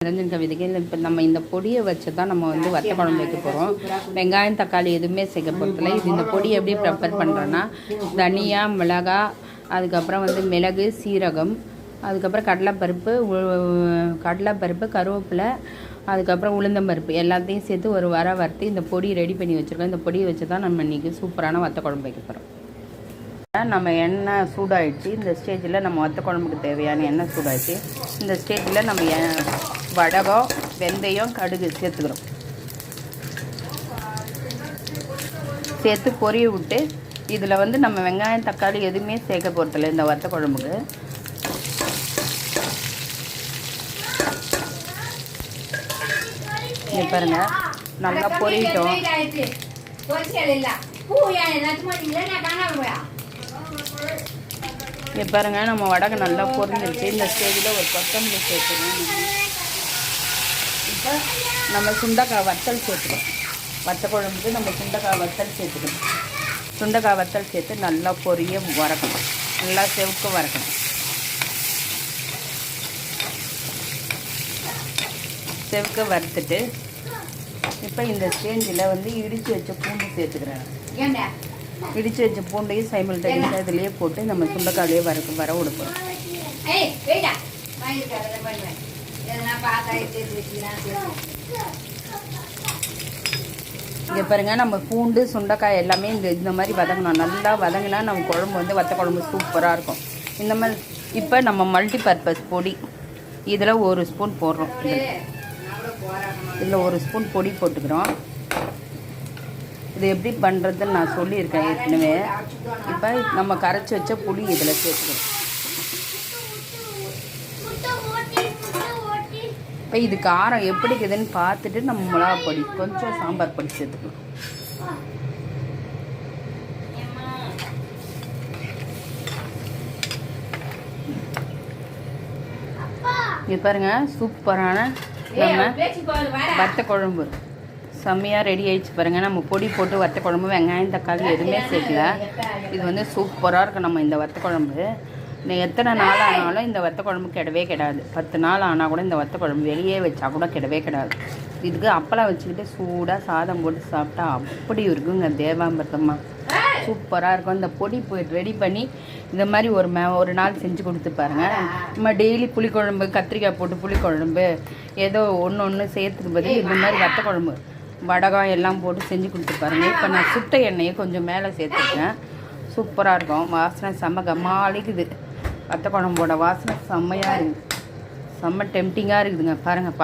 நிரஞ்சன் கவிதைக்கு இப்போ நம்ம இந்த பொடியை வச்சு தான் நம்ம வந்து வத்த குழம்பு வைக்க போகிறோம். வெங்காயம் தக்காளி எதுவுமே சேர்க்க போகிறதில்ல. இது இந்த பொடி எப்படி ப்ரிப்பேர் பண்ணுறோன்னா தனியா மிளகா, அதுக்கப்புறம் வந்து மிளகு, சீரகம், அதுக்கப்புறம் கடலைப்பருப்பு, கருவேப்பிலை, அதுக்கப்புறம் உளுந்தம்பருப்பு எல்லாத்தையும் சேர்த்து ஒரு வறுத்து இந்த பொடி ரெடி பண்ணி வச்சுருக்கோம். இந்த பொடியை வச்சு தான் நம்ம இன்றைக்கி சூப்பரான வத்த குழம்பு வைக்க போகிறோம். நம்ம எண்ணெய் சூடாகிடுச்சு. இந்த ஸ்டேஜில் நம்ம வத்த குழம்புக்கு தேவையான எண்ணெய் சூடாகிடுச்சு. இந்த ஸ்டேஜில் நம்ம வடகம், வெந்தயம், கடுகு சேர்த்துக்கிறோம். சேர்த்து பொரிய விட்டு இதில் வந்து நம்ம வெங்காயம் தக்காளி எதுவுமே சேர்க்க போகிறதில்ல இந்த வத்த குழம்புக்கு. இங்கே பாருங்க நல்லா பொரியட்டும். இங்கே பாருங்க நம்ம வடகை நல்லா பொரிஞ்சிருச்சு. இந்த ஸ்டேஜில் ஒரு கொத்தமல்லி சேர்த்துக்கணும். இப்போ நம்ம சுண்டைக்காய் வத்தல் சேர்த்துக்கணும். வத்த குழம்புக்கு நம்ம சுண்டைக்காய் வத்தல் சேர்த்துக்கணும். சுண்டைக்காய் வத்தல் சேர்த்து நல்லா பொரிய வறுக்கணும். நல்லா செவக்க வறுக்கணும். செவக்க வறுத்துட்டு இப்போ இந்த ஸ்டேஜில் வந்து இடித்து வச்ச பூண்டு சேர்த்துக்கிறேன். இடித்து வச்ச பூண்டையும் சைமல்டேனியஸாக இதிலேயே போட்டு நம்ம சுண்டைக்காயிலே வர விடுப்போம். இங்கே பாருங்கள் நம்ம பூண்டு சுண்டைக்காய் எல்லாமே இந்த மாதிரி வதங்கணும். நல்லா வதங்கினா நம்ம குழம்பு வந்து வத்த குழம்பு சூப்பராக இருக்கும். இந்த மாதிரி இப்போ நம்ம மல்டி பர்பஸ் பொடி இதில் 1 ஸ்பூன் போடுறோம். இதில் 1 ஸ்பூன் பொடி போட்டுக்கிறோம். இது எப்படி பண்ணுறதுன்னு நான் சொல்லியிருக்கேன் ஏற்கனவே. இப்போ நம்ம கரைச்சி வச்ச புளி இதில் சேர்த்துக்கிறோம். இப்போ இது காரம் எப்படி இருக்குதுன்னு பார்த்துட்டு நம்ம மிளகா பொடி, கொஞ்சம் சாம்பார் பொடி சேர்த்துக்கலாம். இங்கே பாருங்கள் சூப்பரான நம்ம வத்த குழம்பு செம்மையாக ரெடி ஆகிடுச்சு. பாருங்கள் நம்ம பொடி போட்டு வத்த குழம்பு வெங்காயம் தக்காளி எதுவுமே சேர்க்கல. இது வந்து சூப்பராக இருக்கும். நம்ம இந்த வத்த குழம்பு எத்தனை நாள் ஆனாலும் இந்த வத்த குழம்பு கிடவே கிடாது. 10 நாள் ஆனால் கூட இந்த வத்த குழம்பு வெளியே வச்சா கூட கிடவே கிடாது. இதுக்கு அப்பளம் வச்சுக்கிட்டு சூடாக சாதம் போட்டு சாப்பிட்டா அப்படி இருக்குங்க தேவாமிர்தமாக சூப்பராக இருக்கும். இந்த பொடி போய்ட்டு ரெடி பண்ணி இந்த மாதிரி ஒரு நாள் செஞ்சு கொடுத்து பாருங்கள். நம்ம டெய்லி புளிக்குழம்பு, கத்திரிக்காய் போட்டு புளிக்குழம்பு ஏதோ ஒன்று சேர்த்துக்கு பதில் இந்த மாதிரி வத்த குழம்பு வடகம் எல்லாம் போட்டு செஞ்சு கொடுத்து பாருங்கள். இப்போ நான் சுட்ட எண்ணெயை கொஞ்சம் மேலே சேர்த்துருக்கேன். சூப்பராக இருக்கும். வாசனை செம்ம கம்மாளிக்குது. வத்த குழம்போட வாசனை செம்மையாக இருக்குது. செம்ம டெம்டிங்காக இருக்குதுங்க பாருங்கள்.